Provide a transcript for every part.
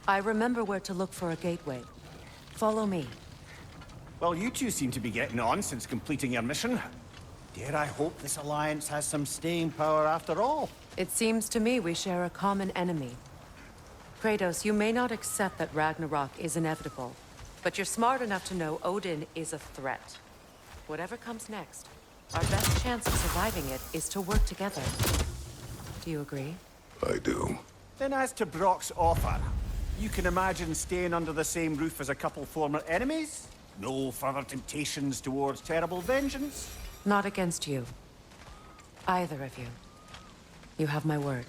I remember where to look for a gateway. Follow me. Well, you two seem to be getting on since completing your mission. Dare I hope this alliance has some staying power after all? It seems to me we share a common enemy. Kratos, you may not accept that Ragnarok is inevitable, but you're smart enough to know Odin is a threat. Whatever comes next, our best chance of surviving it is to work together. Do you agree? I do. Then as to Brock's offer, you can imagine staying under the same roof as a couple former enemies? No further temptations towards terrible vengeance? Not against you. Either of you. You have my word.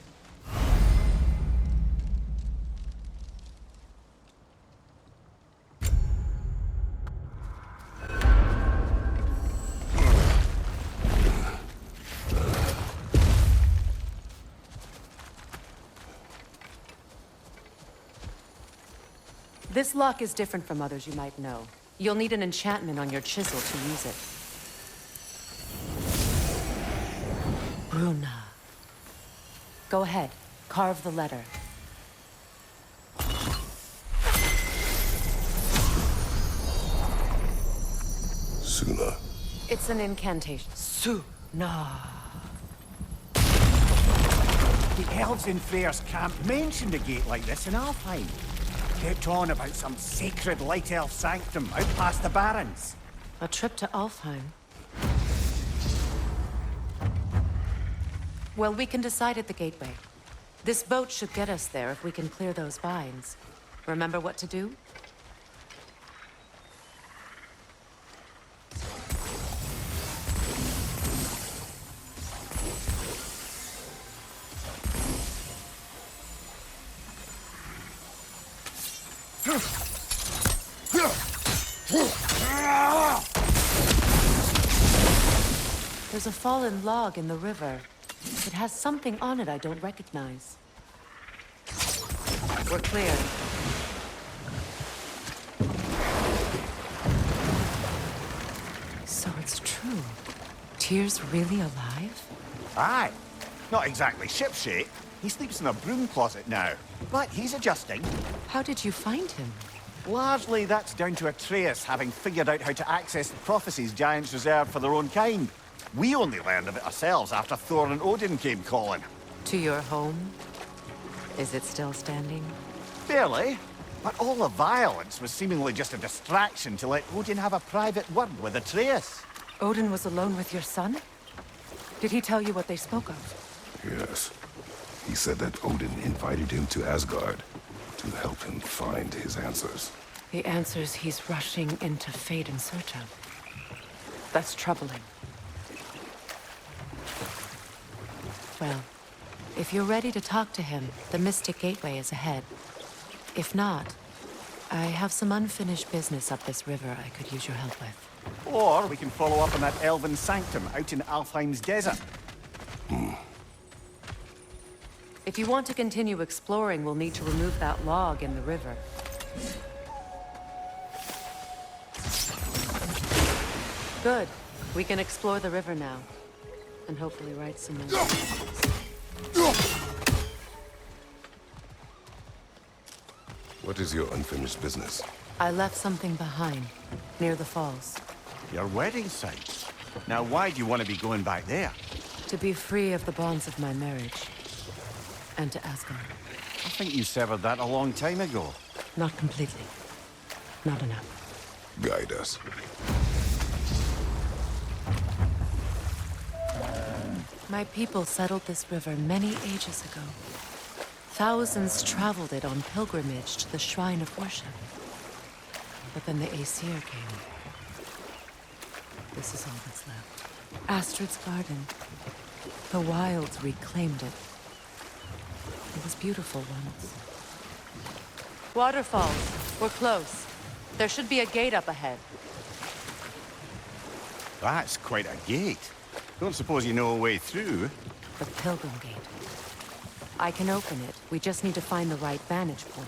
This lock is different from others you might know. You'll need an enchantment on your chisel to use it. Bruna. Go ahead. Carve the letter. Suna. It's an incantation. Suna. The elves in Freya's camp mentioned a gate like this in Alfheim. Kept on about some sacred light elf sanctum out past the Barrens. A trip to Alfheim. Well, we can decide at the gateway. This boat should get us there if we can clear those vines. Remember what to do? There's a fallen log in the river. It has something on it I don't recognize. We're clear. So it's true. Tyr's really alive? Aye. Not exactly shipshape. He sleeps in a broom closet now. But he's adjusting. How did you find him? Largely, that's down to Atreus having figured out how to access the prophecies giants reserved for their own kind. We only learned of it ourselves after Thor and Odin came calling. To your home? Is it still standing? Fairly. But all the violence was seemingly just a distraction to let Odin have a private word with Atreus. Odin was alone with your son? Did he tell you what they spoke of? Yes. He said that Odin invited him to Asgard to help him find his answers. The answers he's rushing into fate in search of. That's troubling. Well, if you're ready to talk to him, the Mystic Gateway is ahead. If not, I have some unfinished business up this river I could use your help with. Or we can follow up on that elven sanctum out in Alfheim's desert. If you want to continue exploring, we'll need to remove that log in the river. Good. We can explore the river now. And hopefully write some more. What is your unfinished business? I left something behind, near the falls. Your wedding site. Now why do you want to be going back there? To be free of the bonds of my marriage. And to Asgard. I think you severed that a long time ago. Not completely. Not enough. Guide us. My people settled this river many ages ago. Thousands traveled it on pilgrimage to the shrine of worship. But then the Aesir came. This is all that's left. Astrid's garden. The wilds reclaimed it. It was beautiful once. Waterfalls. We're close. There should be a gate up ahead. That's quite a gate. Don't suppose you know a way through? The Pilgrim Gate. I can open it. We just need to find the right vantage point.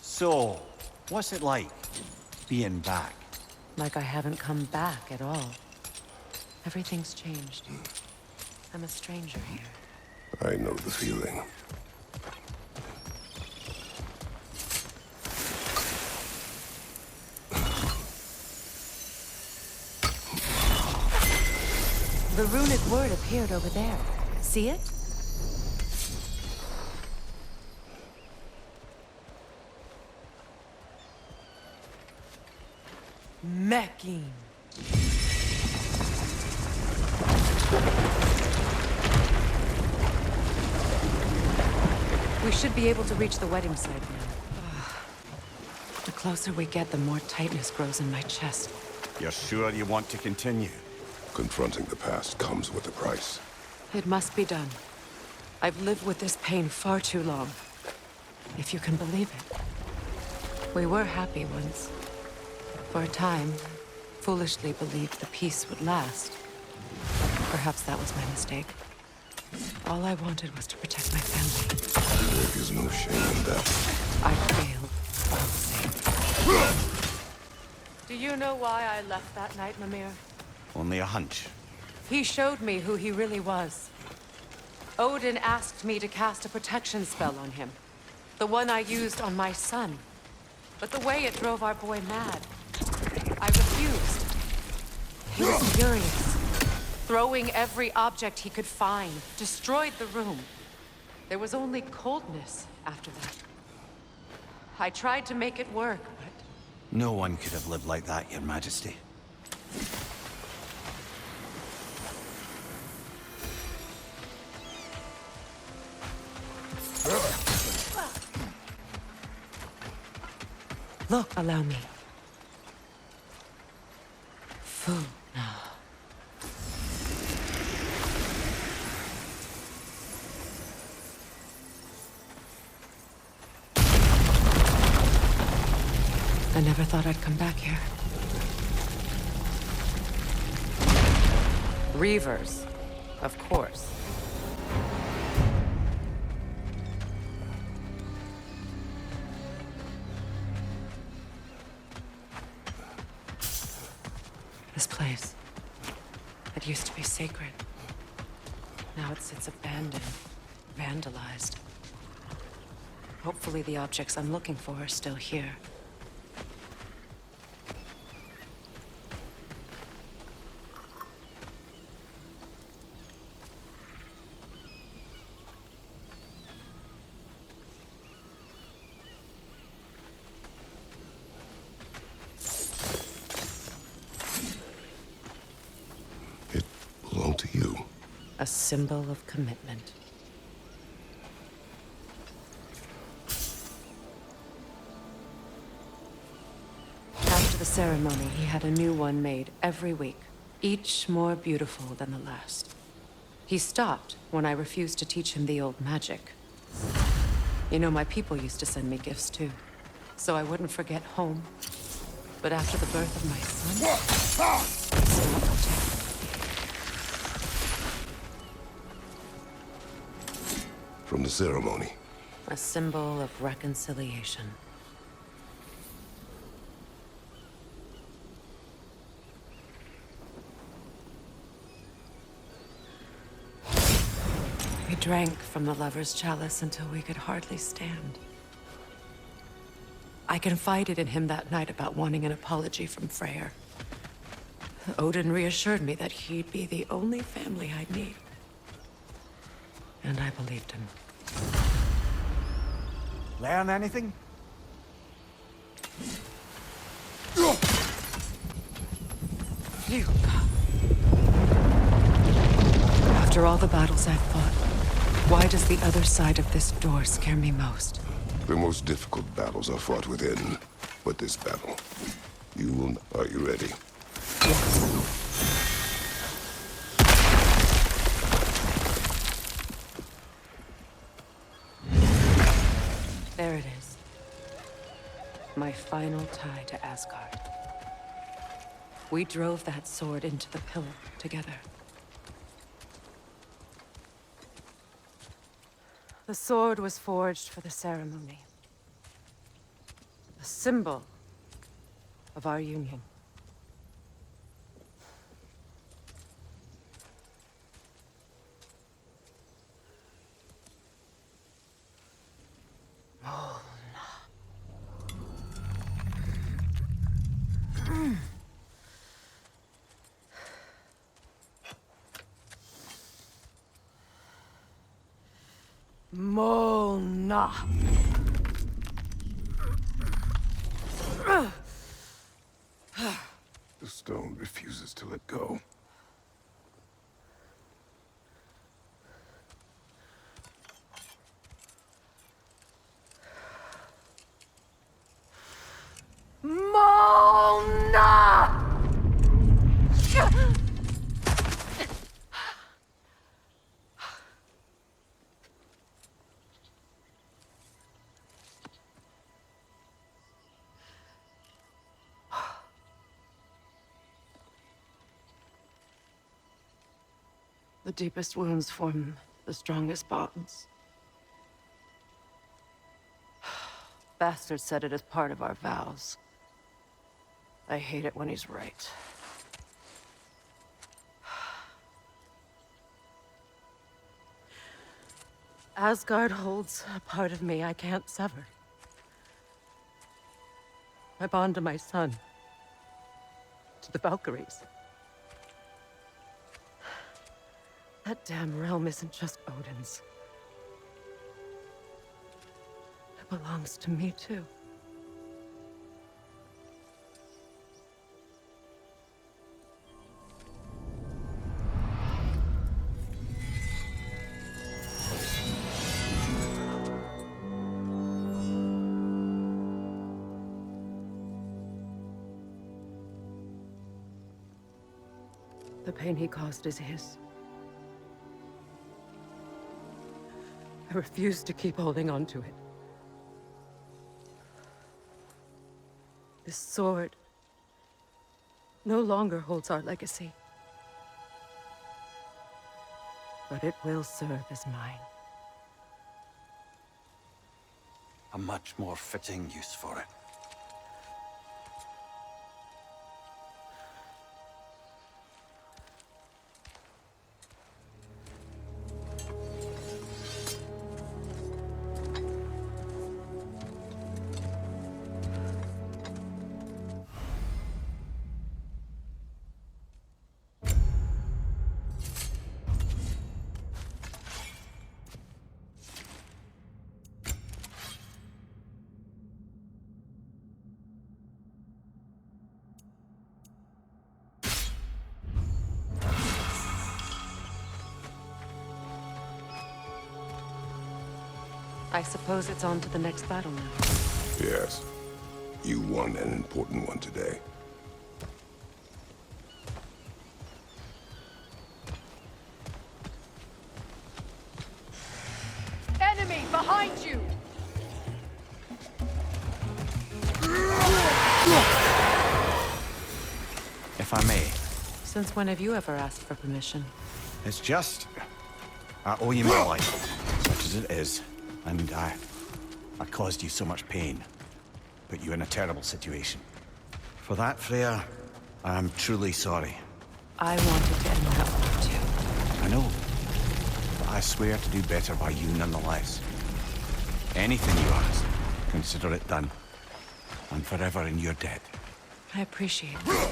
So, what's it like, being back? Like I haven't come back at all. Everything's changed. I'm a stranger here. I know the feeling. The runic word appeared over there. See it? Mecking. We should be able to reach the wedding site now. The closer we get, the more tightness grows in my chest. You're sure you want to continue? Confronting the past comes with a price. It must be done. I've lived with this pain far too long. If you can believe it. We were happy once. For a time, foolishly believed the peace would last. Perhaps that was my mistake. All I wanted was to protect my family. There is no shame in that. I failed all the same. Do you know why I left that night, Mimir? Only a hunch. He showed me who he really was. Odin asked me to cast a protection spell on him. The one I used on my son. But the way it drove our boy mad. I refused. He was furious. Throwing every object he could find. Destroyed the room. There was only coldness after that. I tried to make it work, but... No one could have lived like that, Your Majesty. Look, allow me. Food now. I never thought I'd come back here. Reavers, of course. This place. It used to be sacred. Now it sits abandoned, vandalized. Hopefully the objects I'm looking for are still here. It belonged to you. A symbol of commitment. After the ceremony, he had a new one made every week, each more beautiful than the last. He stopped when I refused to teach him the old magic. You know, my people used to send me gifts too, so I wouldn't forget home. But after the birth of my son, he stopped. From the ceremony. A symbol of reconciliation. We drank from the lover's chalice until we could hardly stand. I confided in him that night about wanting an apology from Freyr. Odin reassured me that he'd be the only family I'd need. And I believed him. Learn anything? You. After all the battles I've fought, why does the other side of this door scare me most? The most difficult battles are fought within. But this battle, you will... Are you ready? Yes. There it is. My final tie to Asgard. We drove that sword into the pillar together. The sword was forged for the ceremony. A symbol of our union. Mona. The stone refuses to let go. Mona! The deepest wounds form the strongest bonds. Bastard said it as part of our vows. I hate it when he's right. Asgard holds a part of me I can't sever. My bond to my son. To the Valkyries. That damn realm isn't just Odin's. It belongs to me, too. The pain he caused is his. I refuse to keep holding on to it. This sword no longer holds our legacy. But it will serve as mine. A much more fitting use for it. I suppose it's on to the next battle now. Yes. You won an important one today. Enemy behind you! If I may. Since when have you ever asked for permission? It's just... I owe you my life, such as it is. And I caused you so much pain. Put you in a terrible situation. For that, Freya, I am truly sorry. I wanted to end that war too. I know. But I swear to do better by you nonetheless. Anything you ask, consider it done. I'm forever in your debt. I appreciate it.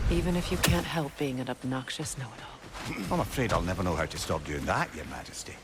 Even if you can't help being an obnoxious know-it-all. I'm afraid I'll never know how to stop doing that, Your Majesty.